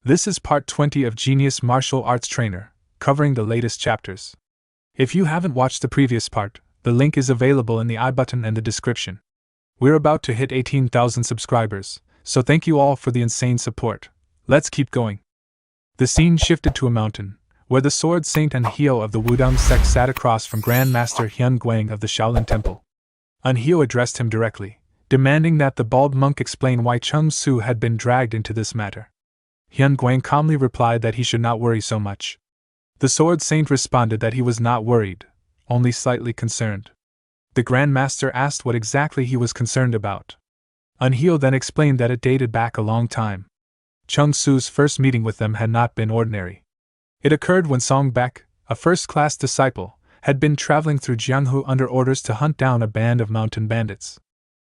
This is part 20 of Genius Martial Arts Trainer, covering the latest chapters. If you haven't watched the previous part, the link is available in the I button and the description. We're about to hit 18,000 subscribers, so thank you all for the insane support. Let's keep going. The scene shifted to a mountain, where the Sword Saint Anhyo of the Wudang sect sat across from Grand Master Hyun Guang of the Shaolin Temple. Anhyo addressed him directly, demanding that the bald monk explain why Chung Su had been dragged into this matter. Hyun Guang calmly replied that he should not worry so much. The Sword Saint responded that he was not worried, only slightly concerned. The Grand Master asked what exactly he was concerned about. Anhyo then explained that it dated back a long time. Chung Su's first meeting with them had not been ordinary. It occurred when Song Baek, a first-class disciple, had been traveling through Jianghu under orders to hunt down a band of mountain bandits.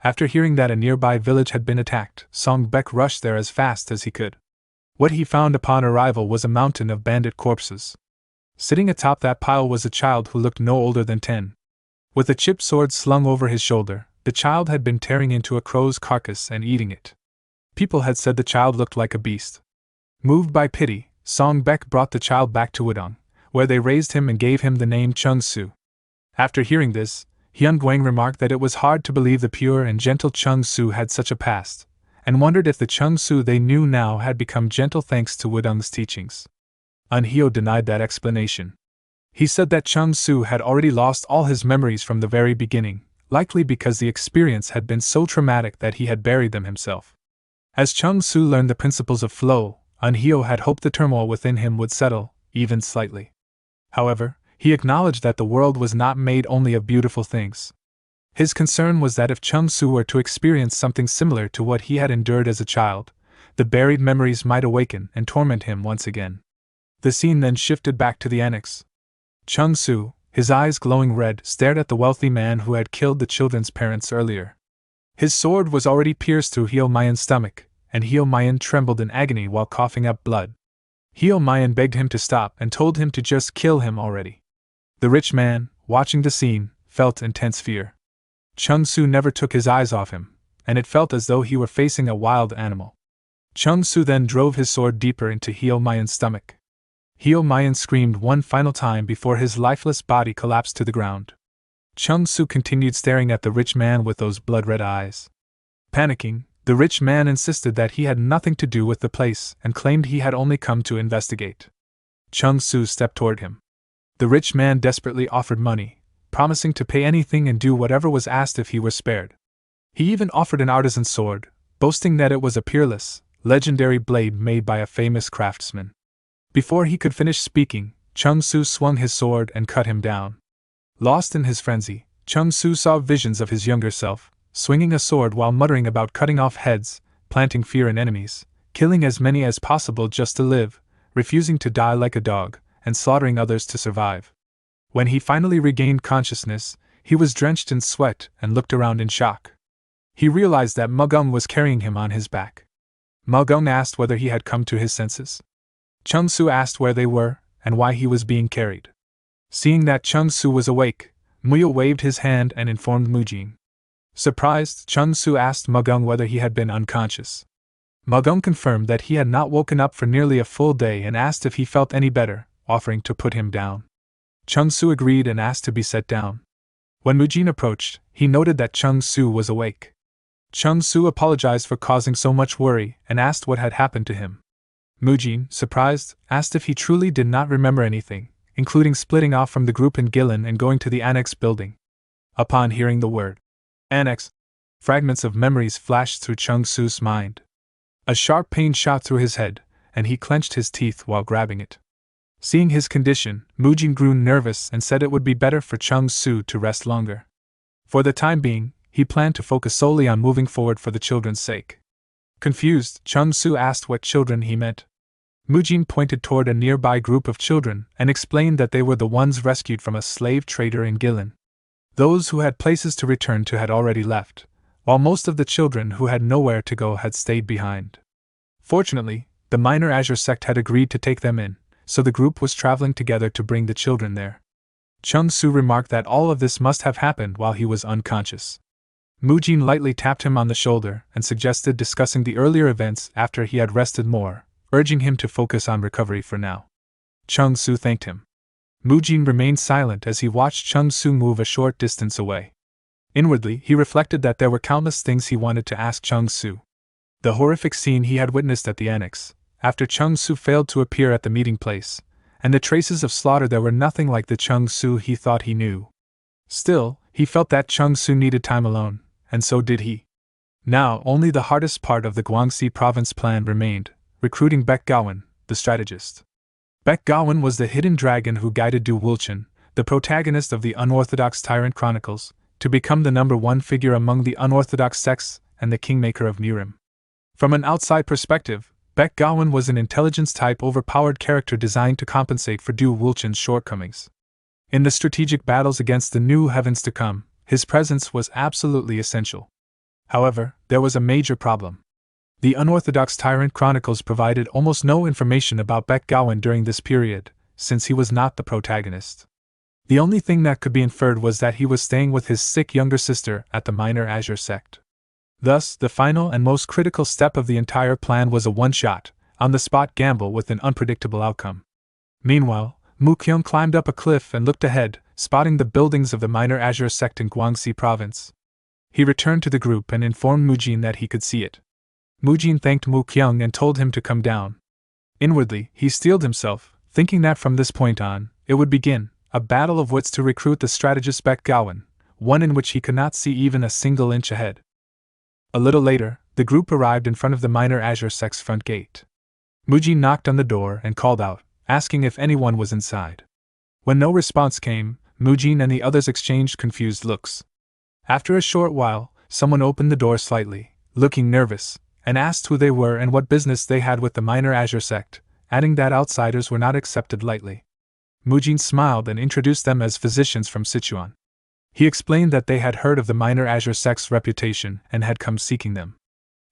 After hearing that a nearby village had been attacked, Song Baek rushed there as fast as he could. What he found upon arrival was a mountain of bandit corpses. Sitting atop that pile was a child who looked no older than 10. With a chipped sword slung over his shoulder, the child had been tearing into a crow's carcass and eating it. People had said the child looked like a beast. Moved by pity, Song Baek brought the child back to Wudang, where they raised him and gave him the name Chung Su. After hearing this, Hyun Guang remarked that it was hard to believe the pure and gentle Chung Su had such a past, and wondered if the Chung Su they knew now had become gentle thanks to Wudang's teachings. Anhyo denied that explanation. He said that Chung Su had already lost all his memories from the very beginning, likely because the experience had been so traumatic that he had buried them himself. As Chung Su learned the principles of flow, Anhyo had hoped the turmoil within him would settle, even slightly. However, he acknowledged that the world was not made only of beautiful things. His concern was that if Chung Su were to experience something similar to what he had endured as a child, the buried memories might awaken and torment him once again. The scene then shifted back to the annex. Chung Su, his eyes glowing red, stared at the wealthy man who had killed the children's parents earlier. His sword was already pierced through Hyo Mayan's stomach, and Hyo Mayan trembled in agony while coughing up blood. Hyo Mayan begged him to stop and told him to just kill him already. The rich man, watching the scene, felt intense fear. Chung Su never took his eyes off him, and it felt as though he were facing a wild animal. Chung Su then drove his sword deeper into Hyo Mayan's stomach. Hyo Mayan screamed one final time before his lifeless body collapsed to the ground. Chung Su continued staring at the rich man with those blood-red eyes. Panicking, the rich man insisted that he had nothing to do with the place and claimed he had only come to investigate. Chung Su stepped toward him. The rich man desperately offered money, promising to pay anything and do whatever was asked if he were spared. He even offered an artisan sword, boasting that it was a peerless, legendary blade made by a famous craftsman. Before he could finish speaking, Chung Su swung his sword and cut him down. Lost in his frenzy, Chung Su saw visions of his younger self, swinging a sword while muttering about cutting off heads, planting fear in enemies, killing as many as possible just to live, refusing to die like a dog, and slaughtering others to survive. When he finally regained consciousness, he was drenched in sweat and looked around in shock. He realized that Mugung was carrying him on his back. Mugung asked whether he had come to his senses. Chung Su asked where they were and why he was being carried. Seeing that Chung Su was awake, Muyo waved his hand and informed Mujin. Surprised, Chung Su asked Mugung whether he had been unconscious. Mugung confirmed that he had not woken up for nearly a full day and asked if he felt any better, offering to put him down. Chung Su agreed and asked to be set down. When Mujin approached, he noted that Chung Su was awake. Chung Su apologized for causing so much worry and asked what had happened to him. Mujin, surprised, asked if he truly did not remember anything, including splitting off from the group in Gilin and going to the annex building. Upon hearing the word annex, fragments of memories flashed through Chung Su's mind. A sharp pain shot through his head, and he clenched his teeth while grabbing it. Seeing his condition, Mujin grew nervous and said it would be better for Chung Su to rest longer. For the time being, he planned to focus solely on moving forward for the children's sake. Confused, Chung Su asked what children he meant. Mujin pointed toward a nearby group of children and explained that they were the ones rescued from a slave trader in Gilin. Those who had places to return to had already left, while most of the children who had nowhere to go had stayed behind. Fortunately, the minor Azure sect had agreed to take them in, so the group was traveling together to bring the children there. Chung Su remarked that all of this must have happened while he was unconscious. Mujin lightly tapped him on the shoulder and suggested discussing the earlier events after he had rested more, urging him to focus on recovery for now. Chung Su thanked him. Mujin remained silent as he watched Chung Su move a short distance away. Inwardly, he reflected that there were countless things he wanted to ask Chung Su. The horrific scene he had witnessed at the annex, after Chung Su failed to appear at the meeting place, and the traces of slaughter there were nothing like the Chung Su he thought he knew. Still, he felt that Chung Su needed time alone, and so did he. Now, only the hardest part of the Guangxi province plan remained, recruiting Baek Gowon, the strategist. Baek Gowon was the hidden dragon who guided Du Wulchen, the protagonist of the Unorthodox Tyrant Chronicles, to become the number one figure among the unorthodox sects and the kingmaker of Nirim. From an outside perspective, Baek Gowon was an intelligence-type overpowered character designed to compensate for Du Wulchen's shortcomings. In the strategic battles against the new heavens to come, his presence was absolutely essential. However, there was a major problem. The Unorthodox Tyrant Chronicles provided almost no information about Baek Gowon during this period, since he was not the protagonist. The only thing that could be inferred was that he was staying with his sick younger sister at the minor Azure sect. Thus, the final and most critical step of the entire plan was a one-shot, on-the-spot gamble with an unpredictable outcome. Meanwhile, Mu Kyung climbed up a cliff and looked ahead, spotting the buildings of the minor Azure sect in Guangxi province. He returned to the group and informed Mujin that he could see it. Mujin thanked Mu Kyung and told him to come down. Inwardly, he steeled himself, thinking that from this point on, it would begin, a battle of wits to recruit the strategist Baek Gowon, one in which he could not see even a single inch ahead. A little later, the group arrived in front of the minor Azure sect's front gate. Mujin knocked on the door and called out, asking if anyone was inside. When no response came, Mujin and the others exchanged confused looks. After a short while, someone opened the door slightly, looking nervous, and asked who they were and what business they had with the minor Azure sect, adding that outsiders were not accepted lightly. Mujin smiled and introduced them as physicians from Sichuan. He explained that they had heard of the minor Azure sect's reputation and had come seeking them.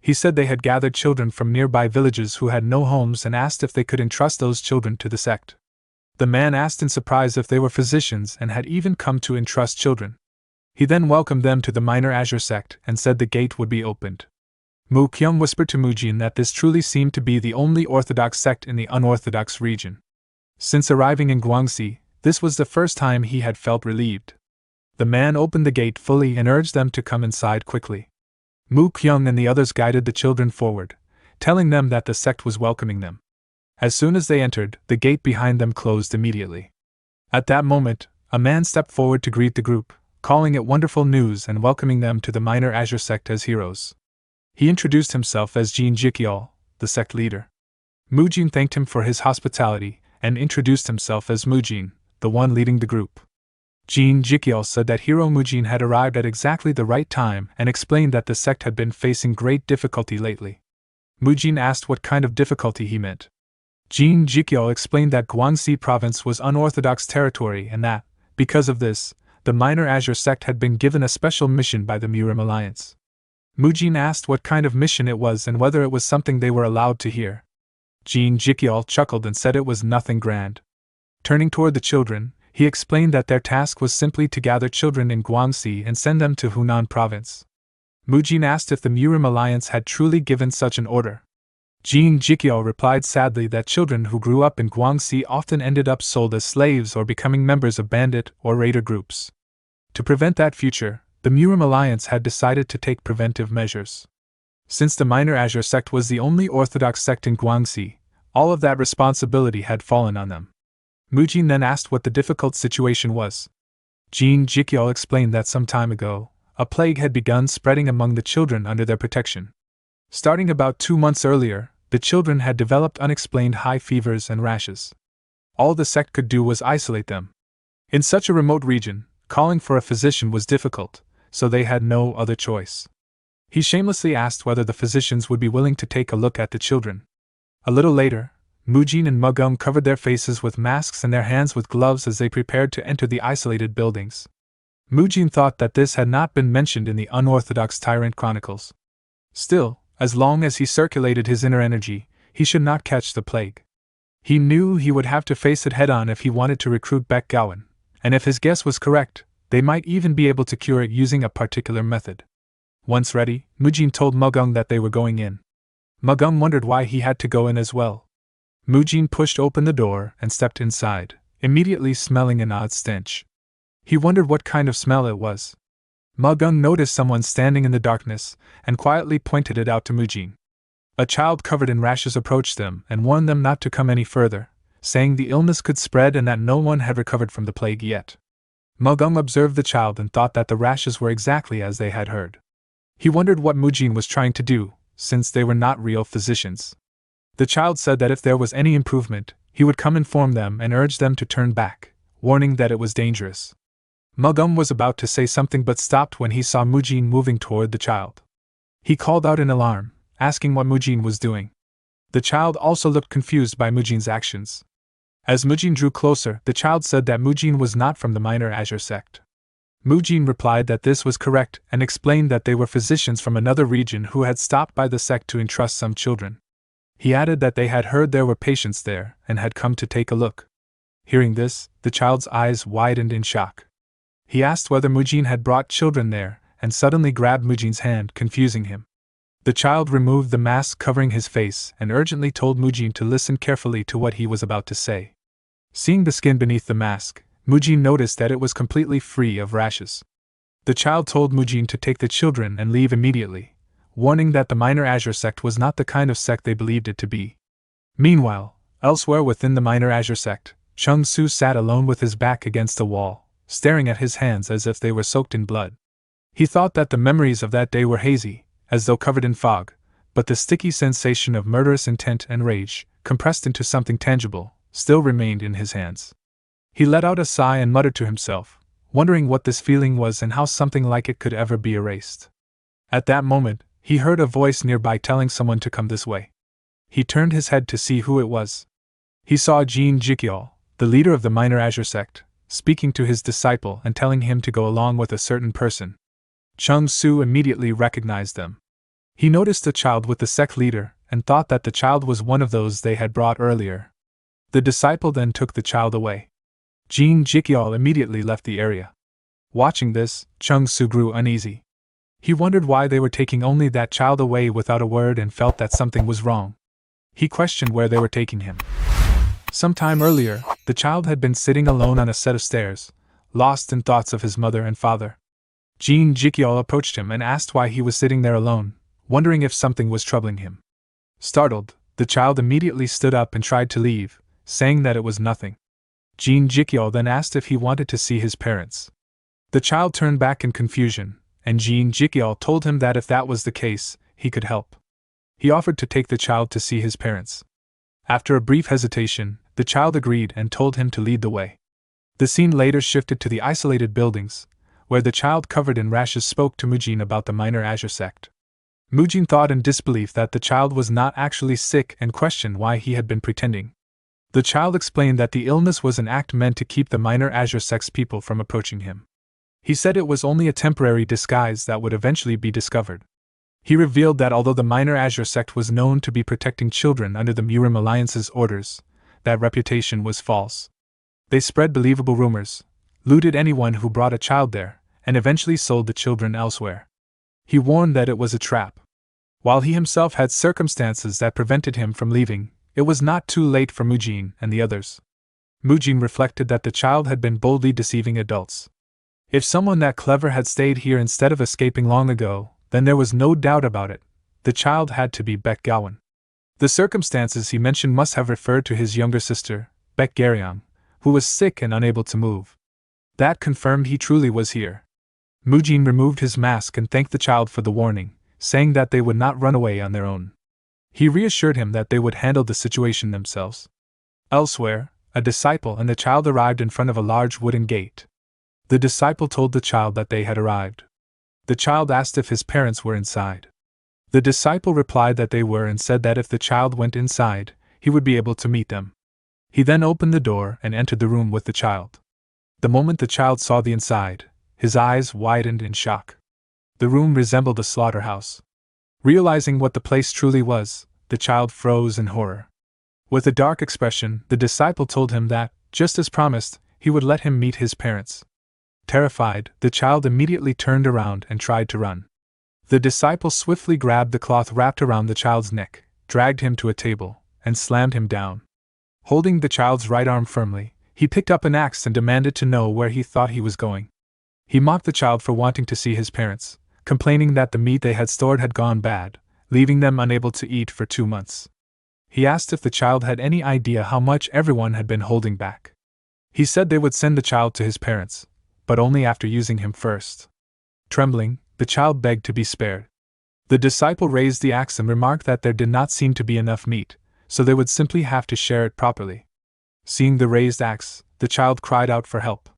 He said they had gathered children from nearby villages who had no homes and asked if they could entrust those children to the sect. The man asked in surprise if they were physicians and had even come to entrust children. He then welcomed them to the minor Azure sect and said the gate would be opened. Mu Kyung whispered to Mujin that this truly seemed to be the only orthodox sect in the unorthodox region. Since arriving in Guangxi, this was the first time he had felt relieved. The man opened the gate fully and urged them to come inside quickly. Mu Kyung and the others guided the children forward, telling them that the sect was welcoming them. As soon as they entered, the gate behind them closed immediately. At that moment, a man stepped forward to greet the group, calling it wonderful news and welcoming them to the minor Azure sect as heroes. He introduced himself as Jin Jikyol, the sect leader. Mujin thanked him for his hospitality and introduced himself as Mujin, the one leading the group. Jin Jikyol said that Hero Mujin had arrived at exactly the right time and explained that the sect had been facing great difficulty lately. Mujin asked what kind of difficulty he meant. Jin Jikyol explained that Guangxi province was unorthodox territory and that, because of this, the minor Azure sect had been given a special mission by the Murim Alliance. Mujin asked what kind of mission it was and whether it was something they were allowed to hear. Jin Jikyol chuckled and said it was nothing grand. Turning toward the children, he explained that their task was simply to gather children in Guangxi and send them to Hunan province. Mujin asked if the Murim Alliance had truly given such an order. Jin Jikyol replied sadly that children who grew up in Guangxi often ended up sold as slaves or becoming members of bandit or raider groups. To prevent that future, the Murim Alliance had decided to take preventive measures. Since the minor Azure sect was the only orthodox sect in Guangxi, all of that responsibility had fallen on them. Mujin then asked what the difficult situation was. Jin Jikyol explained that some time ago, a plague had begun spreading among the children under their protection. Starting about 2 months earlier, the children had developed unexplained high fevers and rashes. All the sect could do was isolate them. In such a remote region, calling for a physician was difficult, so they had no other choice. He shamelessly asked whether the physicians would be willing to take a look at the children. A little later, Mujin and Mugum covered their faces with masks and their hands with gloves as they prepared to enter the isolated buildings. Mujin thought that this had not been mentioned in the unorthodox Tyrant Chronicles. Still, as long as he circulated his inner energy, he should not catch the plague. He knew he would have to face it head-on if he wanted to recruit Baek Gowon, and if his guess was correct, they might even be able to cure it using a particular method. Once ready, Mujin told Mugum that they were going in. Mugum wondered why he had to go in as well, Mujin pushed open the door and stepped inside, immediately smelling an odd stench. He wondered what kind of smell it was. Magung noticed someone standing in the darkness and quietly pointed it out to Mujin. A child covered in rashes approached them and warned them not to come any further, saying the illness could spread and that no one had recovered from the plague yet. Magung observed the child and thought that the rashes were exactly as they had heard. He wondered what Mujin was trying to do, since they were not real physicians. The child said that if there was any improvement, he would come inform them and urge them to turn back, warning that it was dangerous. Magung was about to say something but stopped when he saw Mujin moving toward the child. He called out in alarm, asking what Mujin was doing. The child also looked confused by Mujin's actions. As Mujin drew closer, the child said that Mujin was not from the minor Azure sect. Mujin replied that this was correct and explained that they were physicians from another region who had stopped by the sect to entrust some children. He added that they had heard there were patients there and had come to take a look. Hearing this, the child's eyes widened in shock. He asked whether Mujin had brought children there and suddenly grabbed Mujin's hand, confusing him. The child removed the mask covering his face and urgently told Mujin to listen carefully to what he was about to say. Seeing the skin beneath the mask, Mujin noticed that it was completely free of rashes. The child told Mujin to take the children and leave immediately, warning that the minor Azure sect was not the kind of sect they believed it to be. Meanwhile, elsewhere within the minor Azure sect, Chung Su sat alone with his back against the wall, staring at his hands as if they were soaked in blood. He thought that the memories of that day were hazy, as though covered in fog, but the sticky sensation of murderous intent and rage, compressed into something tangible, still remained in his hands. He let out a sigh and muttered to himself, wondering what this feeling was and how something like it could ever be erased. At that moment, he heard a voice nearby telling someone to come this way. He turned his head to see who it was. He saw Jin Jikyol, the leader of the minor Azure sect, speaking to his disciple and telling him to go along with a certain person. Chung Su immediately recognized them. He noticed the child with the sect leader and thought that the child was one of those they had brought earlier. The disciple then took the child away. Jin Jikyol immediately left the area. Watching this, Chung Su grew uneasy. He wondered why they were taking only that child away without a word and felt that something was wrong. He questioned where they were taking him. Some time earlier, the child had been sitting alone on a set of stairs, lost in thoughts of his mother and father. Jin Jikyol approached him and asked why he was sitting there alone, wondering if something was troubling him. Startled, the child immediately stood up and tried to leave, saying that it was nothing. Jin Jikyol then asked if he wanted to see his parents. The child turned back in confusion, and Jin Jikyol told him that if that was the case, he could help. He offered to take the child to see his parents. After a brief hesitation, the child agreed and told him to lead the way. The scene later shifted to the isolated buildings, where the child covered in rashes spoke to Mujin about the minor Azure sect. Mujin thought in disbelief that the child was not actually sick and questioned why he had been pretending. The child explained that the illness was an act meant to keep the minor Azure sect's people from approaching him. He said it was only a temporary disguise that would eventually be discovered. He revealed that although the minor Azure sect was known to be protecting children under the Murim Alliance's orders, that reputation was false. They spread believable rumors, looted anyone who brought a child there, and eventually sold the children elsewhere. He warned that it was a trap. While he himself had circumstances that prevented him from leaving, it was not too late for Mujin and the others. Mujin reflected that the child had been boldly deceiving adults. If someone that clever had stayed here instead of escaping long ago, then there was no doubt about it. The child had to be Baek Gawan. The circumstances he mentioned must have referred to his younger sister, Baek Garyang, who was sick and unable to move. That confirmed he truly was here. Mujin removed his mask and thanked the child for the warning, saying that they would not run away on their own. He reassured him that they would handle the situation themselves. Elsewhere, a disciple and the child arrived in front of a large wooden gate. The disciple told the child that they had arrived. The child asked if his parents were inside. The disciple replied that they were and said that if the child went inside, he would be able to meet them. He then opened the door and entered the room with the child. The moment the child saw the inside, his eyes widened in shock. The room resembled a slaughterhouse. Realizing what the place truly was, the child froze in horror. With a dark expression, the disciple told him that, just as promised, he would let him meet his parents. Terrified, the child immediately turned around and tried to run. The disciple swiftly grabbed the cloth wrapped around the child's neck, dragged him to a table, and slammed him down. Holding the child's right arm firmly, he picked up an axe and demanded to know where he thought he was going. He mocked the child for wanting to see his parents, complaining that the meat they had stored had gone bad, leaving them unable to eat for 2 months. He asked if the child had any idea how much everyone had been holding back. He said they would send the child to his parents, but only after using him first. Trembling, the child begged to be spared. The disciple raised the axe and remarked that there did not seem to be enough meat, so they would simply have to share it properly. Seeing the raised axe, the child cried out for help.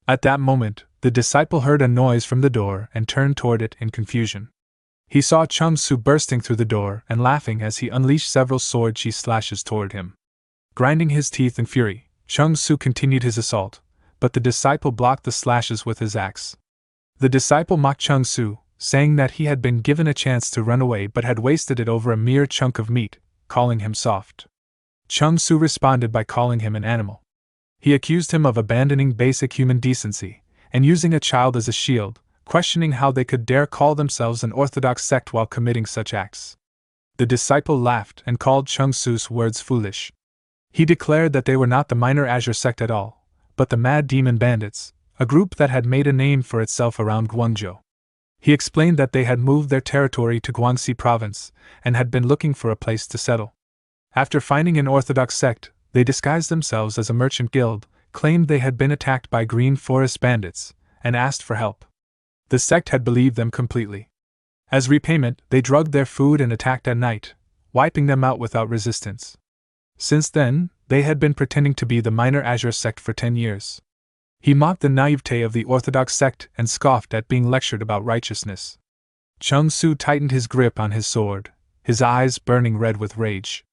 At that moment, the disciple heard a noise from the door and turned toward it in confusion. He saw Chung Su bursting through the door and laughing as he unleashed several sword-sheath slashes toward him. Grinding his teeth in fury, Chung Su continued his assault, but the disciple blocked the slashes with his axe. The disciple mocked Chung Su, saying that he had been given a chance to run away but had wasted it over a mere chunk of meat, calling him soft. Chung Su responded by calling him an animal. He accused him of abandoning basic human decency and using a child as a shield, questioning how they could dare call themselves an orthodox sect while committing such acts. The disciple laughed and called Chung Su's words foolish. He declared that they were not the minor Azure sect at all, but the Mad Demon Bandits, a group that had made a name for itself around Guangzhou. He explained that they had moved their territory to Guangxi province and had been looking for a place to settle. After finding an orthodox sect, they disguised themselves as a merchant guild, claimed they had been attacked by Green Forest bandits, and asked for help. The sect had believed them completely. As repayment, they drugged their food and attacked at night, wiping them out without resistance. Since then, they had been pretending to be the minor Azure sect for 10 years. He mocked the naivete of the orthodox sect and scoffed at being lectured about righteousness. Chung Su tightened his grip on his sword, his eyes burning red with rage.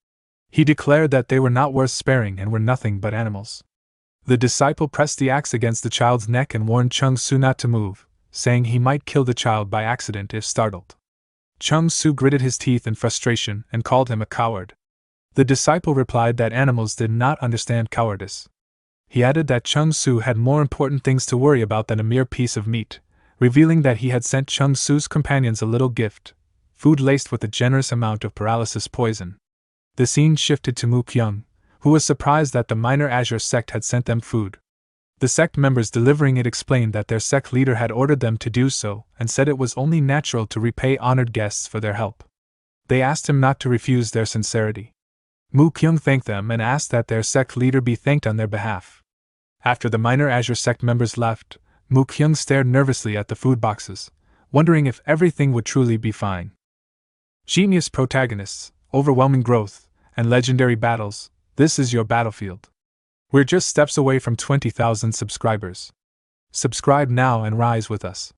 He declared that they were not worth sparing and were nothing but animals. The disciple pressed the axe against the child's neck and warned Chung Su not to move, saying he might kill the child by accident if startled. Chung Su gritted his teeth in frustration and called him a coward. The disciple replied that animals did not understand cowardice. He added that Chung Su had more important things to worry about than a mere piece of meat, revealing that he had sent Chung Su's companions a little gift, food laced with a generous amount of paralysis poison. The scene shifted to Mu Kyung, who was surprised that the minor Azure sect had sent them food. The sect members delivering it explained that their sect leader had ordered them to do so and said it was only natural to repay honored guests for their help. They asked him not to refuse their sincerity. Mu Kyung thanked them and asked that their sect leader be thanked on their behalf. After the minor Azure sect members left, Mu Kyung stared nervously at the food boxes, wondering if everything would truly be fine. Genius protagonists, overwhelming growth, and legendary battles, this is your battlefield. We're just steps away from 20,000 subscribers. Subscribe now and rise with us.